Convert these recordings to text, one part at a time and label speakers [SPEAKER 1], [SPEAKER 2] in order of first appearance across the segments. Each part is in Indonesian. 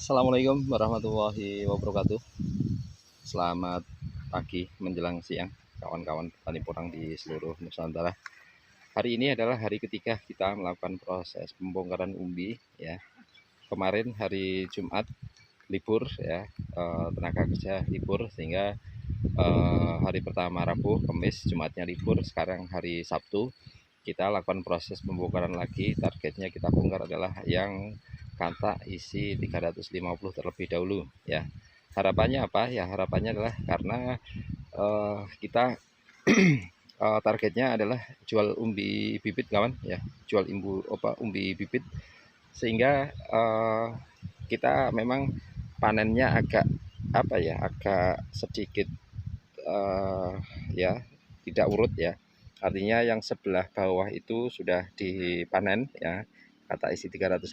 [SPEAKER 1] Assalamualaikum warahmatullahi wabarakatuh. Selamat pagi menjelang siang kawan-kawan petani porang di seluruh Nusantara. Hari ini adalah hari ketiga kita melakukan proses pembongkaran umbi ya. Kemarin hari Jumat libur ya, tenaga kerja libur sehingga hari pertama Rabu, Kamis, Jumatnya libur. Sekarang hari Sabtu kita lakukan proses pembongkaran lagi. Targetnya kita bongkar adalah yang kata isi 350 terlebih dahulu ya. Harapannya apa ya? Harapannya adalah karena kita targetnya adalah jual umbi bibit kawan ya, jual umbi bibit sehingga kita memang panennya agak agak sedikit ya tidak urut ya. Artinya yang sebelah bawah itu sudah dipanen ya, kata isi 350.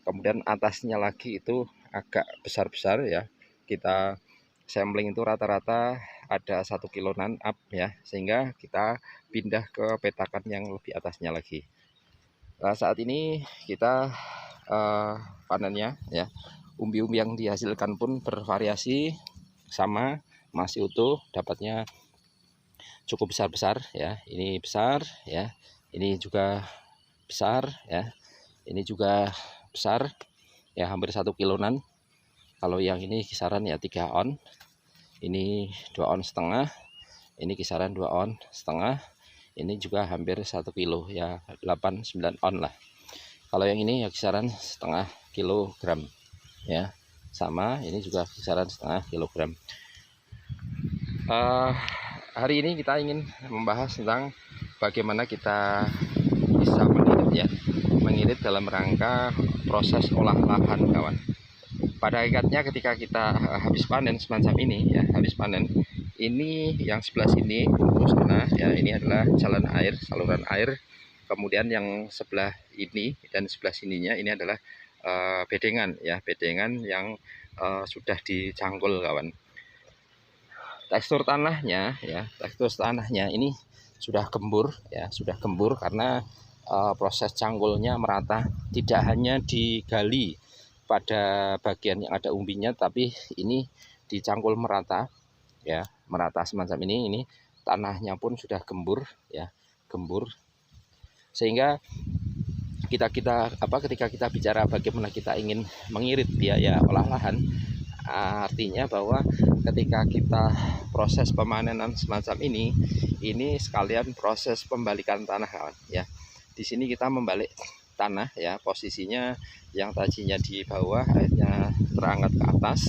[SPEAKER 1] Kemudian atasnya lagi itu agak besar-besar ya. Kita sampling itu rata-rata ada 1 kiloan up ya, sehingga kita pindah ke petakan yang lebih atasnya lagi. Nah, saat ini kita panennya ya, umbi-umbi yang dihasilkan pun bervariasi, sama masih utuh, dapatnya cukup besar-besar ya. Ini besar ya, ini juga besar ya, ini juga besar ya, hampir 1 kiloan. Kalau yang ini kisaran ya 3 on, ini 2 on setengah, ini kisaran 2 on setengah, ini juga hampir 1 kilo ya, 8-9 on lah. Kalau yang ini ya kisaran setengah kilogram ya, sama ini juga kisaran setengah kilogram. Hari ini kita ingin membahas tentang bagaimana kita bisa mengirit ya, mengirit dalam rangka proses olah lahan kawan. Pada hakikatnya ketika kita habis panen semacam ini ya, habis panen ini yang sebelah sini sana ya, ini adalah jalan air, saluran air. Kemudian yang sebelah ini dan sebelah sininya ini adalah bedengan ya, bedengan yang sudah dicangkul kawan. Tekstur tanahnya ya, tekstur tanahnya ini sudah gembur ya, sudah gembur karena proses cangkulnya merata, tidak hanya digali pada bagian yang ada umbinya, tapi ini dicangkul merata ya, merata semacam ini. Ini tanahnya pun sudah gembur ya, gembur, sehingga ketika kita bicara bagaimana kita ingin mengirit biaya olah lahan, artinya bahwa ketika kita proses pemanenan semacam ini sekalian proses pembalikan tanah kawan ya. Di sini kita membalik tanah ya, posisinya yang tadinya di bawah akhirnya terangkat ke atas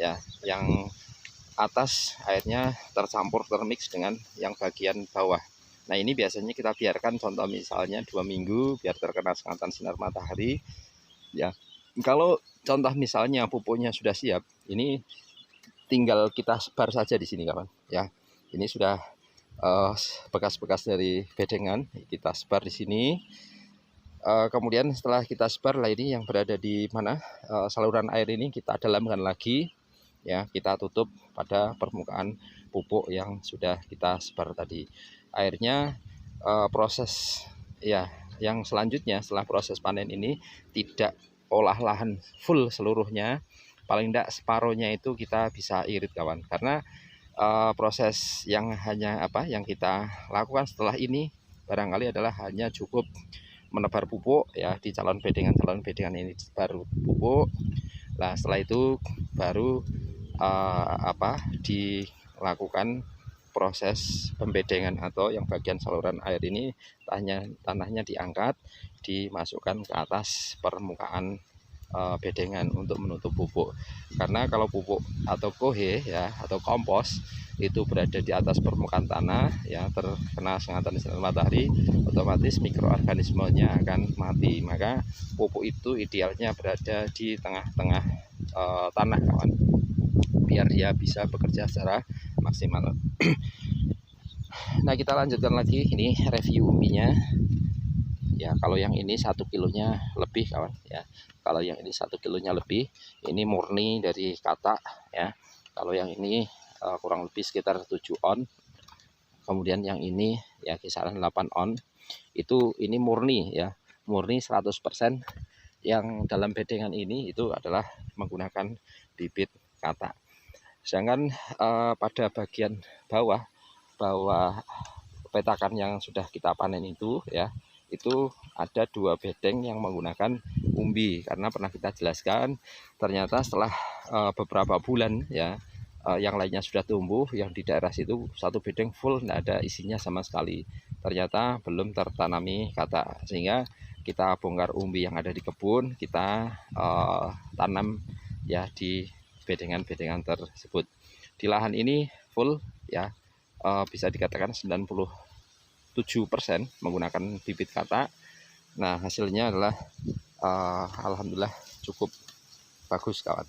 [SPEAKER 1] ya, yang atas airnya tercampur termix dengan yang bagian bawah. Nah, ini biasanya kita biarkan contoh misalnya 2 minggu biar terkena sengatan sinar matahari ya. Kalau contoh misalnya pupuknya sudah siap, ini tinggal kita sebar saja di sini kawan ya. Ini sudah bekas-bekas dari bedengan, kita sebar di sini. Kemudian setelah kita sebar lah, ini yang berada di mana saluran air ini kita dalamkan lagi ya, kita tutup pada permukaan pupuk yang sudah kita sebar tadi. Airnya proses ya, yang selanjutnya setelah proses panen ini tidak olah lahan full seluruhnya, paling tidak separohnya itu kita bisa irit kawan. Karena proses yang yang kita lakukan setelah ini barangkali adalah hanya cukup menebar pupuk ya, di calon bedengan ini baru pupuk. Nah, setelah itu baru dilakukan proses pembedengan, atau yang bagian saluran air ini tanahnya diangkat, dimasukkan ke atas permukaan bedengan untuk menutup pupuk. Karena kalau pupuk atau kohe ya, atau kompos itu berada di atas permukaan tanah ya, terkena sengatan sinar matahari, otomatis mikroorganismenya akan mati. Maka pupuk itu idealnya berada di tengah-tengah tanah kawan, biar dia bisa bekerja secara maksimal. Nah, kita lanjutkan lagi, ini review umbinya ya. Kalau yang ini 1 kilonya lebih kawan ya, kalau yang ini 1 kilonya lebih, ini murni dari kata ya. Kalau yang ini kurang lebih sekitar 7 on. Kemudian yang ini ya kisaran 8 on. Itu ini murni ya, murni 100% yang dalam bedengan ini itu adalah menggunakan bibit katak. Sedangkan pada bagian bawah petakan yang sudah kita panen itu ya, itu ada 2 bedeng yang menggunakan umbi, karena pernah kita jelaskan ternyata setelah beberapa bulan ya, yang lainnya sudah tumbuh, yang di daerah situ 1 bedeng full tidak ada isinya sama sekali, ternyata belum tertanami katak, sehingga kita bongkar umbi yang ada di kebun, kita tanam ya di bedengan-bedengan tersebut. Di lahan ini full ya, bisa dikatakan 97% menggunakan bibit katak. Nah, hasilnya adalah alhamdulillah cukup bagus kawan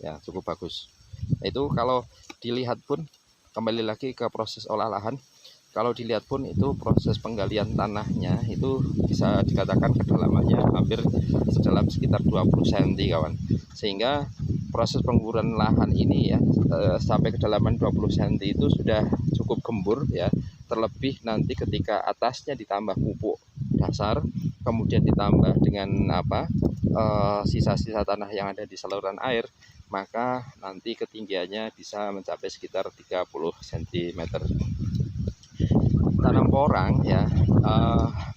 [SPEAKER 1] ya, cukup bagus. Itu kalau dilihat pun, kembali lagi ke proses olah lahan, kalau dilihat pun itu proses penggalian tanahnya itu bisa dikatakan kedalamannya hampir sedalam sekitar 20 cm kawan, sehingga proses pengguburan lahan ini ya sampai kedalaman 20 cm itu sudah cukup gembur ya. Terlebih nanti ketika atasnya ditambah pupuk dasar, kemudian ditambah dengan sisa-sisa tanah yang ada di saluran air, maka nanti ketinggiannya bisa mencapai sekitar 30 cm. Tanam porang ya,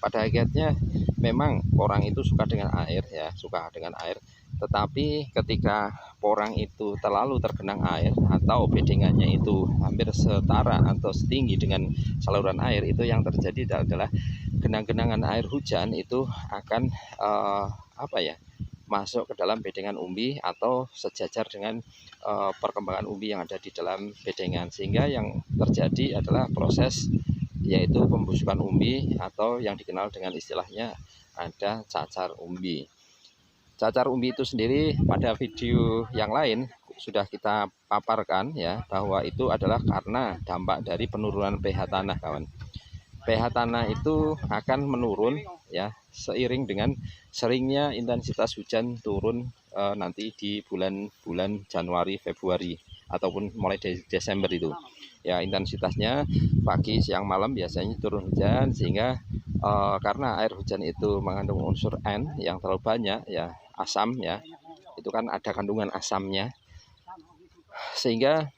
[SPEAKER 1] pada akhirnya memang porang itu suka dengan air ya, suka dengan air. Tetapi ketika porang itu terlalu tergenang air atau bedengannya itu hampir setara atau setinggi dengan saluran air, itu yang terjadi adalah genang-genangan air hujan itu akan masuk ke dalam bedengan umbi atau sejajar dengan perkembangan umbi yang ada di dalam bedengan, sehingga yang terjadi adalah proses yaitu pembusukan umbi atau yang dikenal dengan istilahnya ada cacar umbi. Cacar umbi itu sendiri pada video yang lain sudah kita paparkan ya, bahwa itu adalah karena dampak dari penurunan pH tanah kawan. pH tanah itu akan menurun ya seiring dengan seringnya intensitas hujan turun nanti di bulan-bulan Januari, Februari ataupun mulai dari Desember itu. Ya, intensitasnya pagi, siang, malam biasanya turun hujan, sehingga karena air hujan itu mengandung unsur N yang terlalu banyak ya, asam ya, itu kan ada kandungan asamnya, sehingga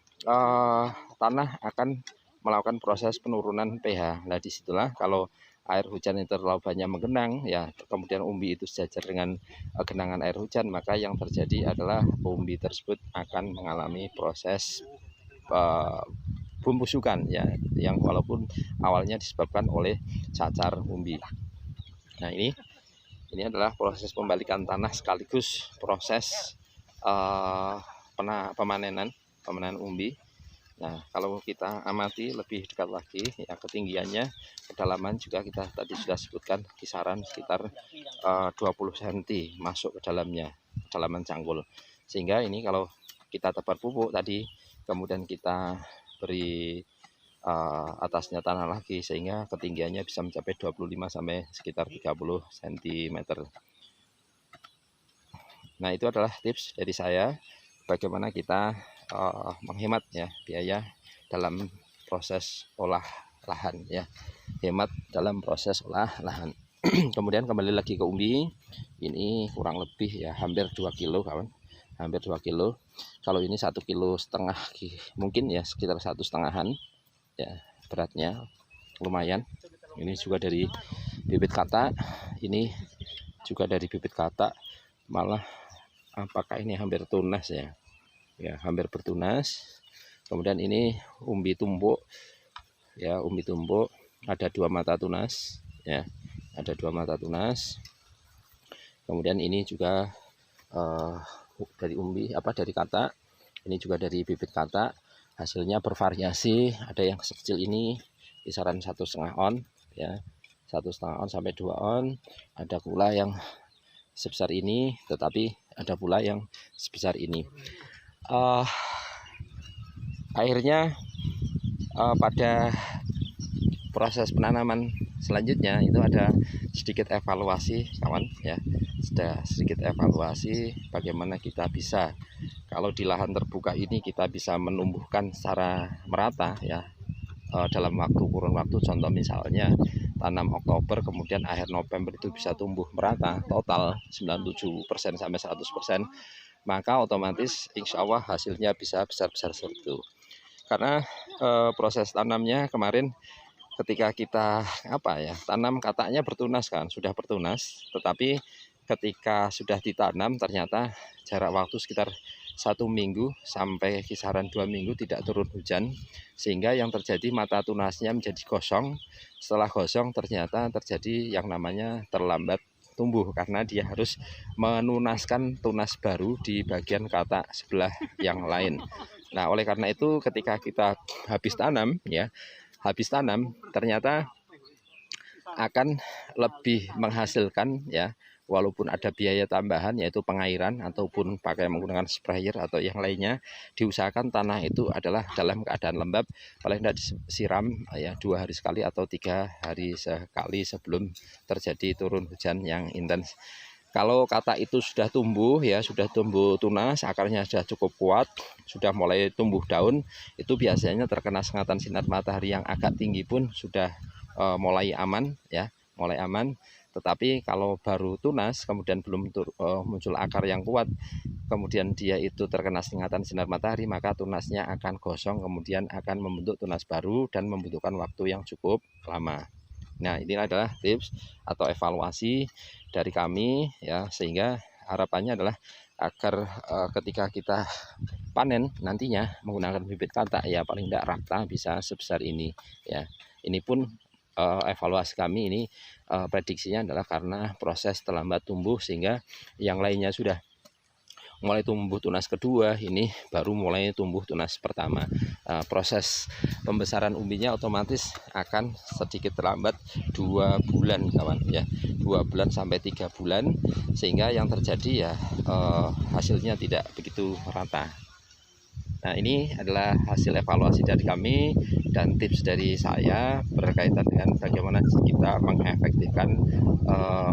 [SPEAKER 1] tanah akan melakukan proses penurunan pH. Nah, disitulah kalau air hujan itu terlalu banyak menggenang ya, kemudian umbi itu sejajar dengan genangan air hujan, maka yang terjadi adalah umbi tersebut akan mengalami proses pembusukan ya, yang walaupun awalnya disebabkan oleh cacar umbi. Nah, ini adalah proses pembalikan tanah sekaligus proses pemanenan umbi. Nah, kalau kita amati lebih dekat lagi ya, ketinggiannya, kedalaman juga kita tadi sudah sebutkan kisaran sekitar 20 cm masuk ke dalamnya, kedalaman cangkul. Sehingga ini kalau kita tebar pupuk tadi, kemudian kita beri atasnya tanah lagi, sehingga ketinggiannya bisa mencapai 25 sampai sekitar 30 cm. Nah, itu adalah tips dari saya bagaimana kita menghemat ya biaya dalam proses olah lahan ya, hemat dalam proses olah lahan. Kemudian kembali lagi ke umbi, ini kurang lebih ya hampir 2 kilo kawan, hampir 2 kilo. Kalau ini 1,5 kilo mungkin ya, sekitar 1,5-an ya beratnya, lumayan. Ini juga dari bibit katak, ini juga dari bibit katak, malah apakah ini hampir tunas ya, hampir bertunas. Kemudian ini umbi tumbuk ya, umbi tumbuk, ada 2 mata tunas ya, ada 2 mata tunas. Kemudian ini juga dari umbi dari katak, ini juga dari bibit katak. Hasilnya bervariasi, ada yang sekecil ini kisaran 1,5 on ya, 1,5 on sampai 2 on. Ada pula yang sebesar ini, tetapi ada pula yang sebesar ini. Akhirnya pada proses penanaman selanjutnya itu ada sedikit evaluasi kawan ya, sudah sedikit evaluasi bagaimana kita bisa, kalau di lahan terbuka ini kita bisa menumbuhkan secara merata ya dalam kurun waktu, contoh misalnya tanam Oktober kemudian akhir November itu bisa tumbuh merata total 97% sampai 100%, maka otomatis insya Allah hasilnya bisa besar-besar seperti itu. Karena proses tanamnya kemarin ketika kita tanam katanya bertunas kan, sudah bertunas, tetapi ketika sudah ditanam ternyata jarak waktu sekitar 1 minggu sampai kisaran 2 minggu tidak turun hujan, sehingga yang terjadi mata tunasnya menjadi gosong. Setelah gosong ternyata terjadi yang namanya terlambat tumbuh karena dia harus menunaskan tunas baru di bagian katak sebelah yang lain. Nah, oleh karena itu ketika kita habis tanam ternyata akan lebih menghasilkan ya, walaupun ada biaya tambahan yaitu pengairan ataupun pakai menggunakan sprayer atau yang lainnya. Diusahakan tanah itu adalah dalam keadaan lembab, paling tidak disiram ya 2 hari sekali atau 3 hari sekali sebelum terjadi turun hujan yang intens. Kalau katak itu sudah tumbuh ya, sudah tumbuh tunas, akarnya sudah cukup kuat, sudah mulai tumbuh daun, itu biasanya terkena sengatan sinar matahari yang agak tinggi pun sudah mulai aman ya, mulai aman. Tetapi kalau baru tunas kemudian belum muncul akar yang kuat, kemudian dia itu terkena sengatan sinar matahari, maka tunasnya akan gosong, kemudian akan membentuk tunas baru dan membutuhkan waktu yang cukup lama. Nah, ini adalah tips atau evaluasi dari kami ya, sehingga harapannya adalah agar ketika kita panen nantinya menggunakan bibit katak ya paling tidak rakta bisa sebesar ini ya. Ini pun evaluasi kami ini prediksinya adalah karena proses terlambat tumbuh, sehingga yang lainnya sudah mulai tumbuh tunas kedua, ini baru mulai tumbuh tunas pertama. Proses pembesaran umbinya otomatis akan sedikit terlambat 2 bulan kawan ya, 2 bulan sampai 3 bulan, sehingga yang terjadi ya hasilnya tidak begitu merata. Nah, ini adalah hasil evaluasi dari kami dan tips dari saya berkaitan dengan bagaimana kita mengefektifkan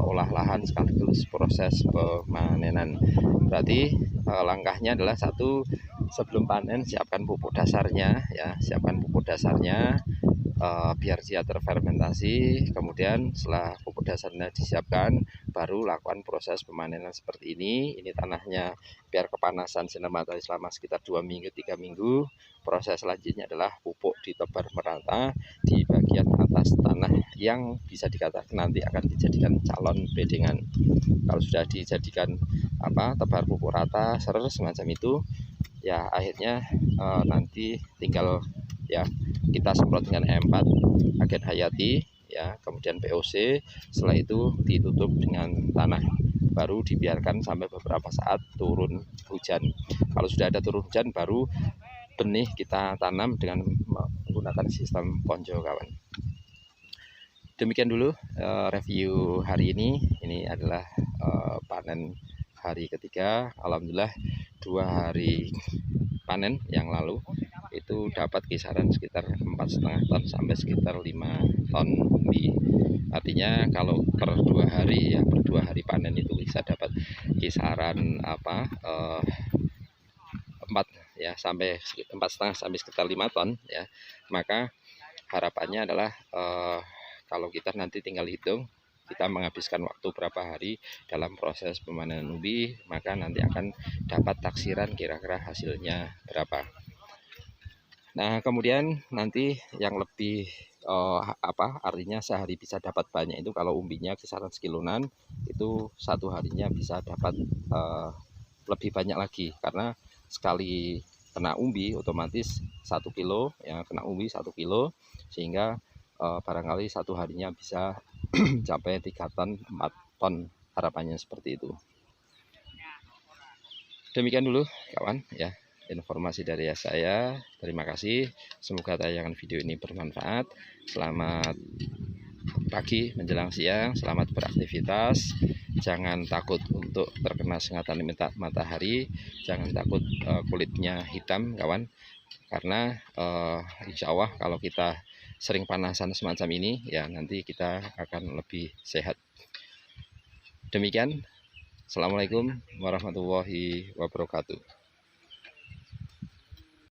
[SPEAKER 1] olah lahan sekaligus proses pemanenan. Berarti langkahnya adalah satu, sebelum panen siapkan pupuk dasarnya ya, siapkan pupuk dasarnya biar dia terfermentasi. Kemudian setelah pupuk dasarnya disiapkan, baru lakukan proses pemanenan seperti ini. Ini tanahnya biar kepanasan sinar matahari selama sekitar 2 minggu 3 minggu. Proses selanjutnya adalah pupuk ditebar merata di bagian atas tanah yang bisa dikatakan nanti akan dijadikan calon bedengan. Kalau sudah dijadikan tebar pupuk rata semacam itu ya, akhirnya nanti tinggal ya kita semprot dengan E4 agen hayati ya, kemudian POC. Setelah itu ditutup dengan tanah, baru dibiarkan sampai beberapa saat turun hujan. Kalau sudah ada turun hujan, baru benih kita tanam dengan menggunakan sistem ponjo kawan. Demikian dulu review hari ini. Ini adalah panen hari ketiga. Alhamdulillah 2 hari panen yang lalu itu dapat kisaran sekitar 4,5 ton sampai sekitar 5 ton umbi. Artinya kalau per 2 hari ya, per 2 hari panen itu bisa dapat kisaran 4 ya sampai 4,5 sampai sekitar 5 ton ya. Maka harapannya adalah kalau kita nanti tinggal hitung kita menghabiskan waktu berapa hari dalam proses pemanenan umbi, maka nanti akan dapat taksiran kira-kira hasilnya berapa. Nah, kemudian nanti yang lebih artinya sehari bisa dapat banyak itu kalau umbinya kisaran sekilonan, itu 1 harinya bisa dapat lebih banyak lagi, karena sekali kena umbi otomatis 1 kilo ya, kena umbi 1 kilo, sehingga barangkali 1 harinya bisa sampai 3 ton 4 ton, harapannya seperti itu. Demikian dulu kawan ya, informasi dari saya. Terima kasih, semoga tayangan video ini bermanfaat. Selamat pagi menjelang siang, selamat beraktivitas. Jangan takut untuk terkena sengatan matahari, jangan takut kulitnya hitam kawan, karena insya Allah kalau kita sering panasan semacam ini ya, nanti kita akan lebih sehat. Demikian, assalamualaikum warahmatullahi wabarakatuh.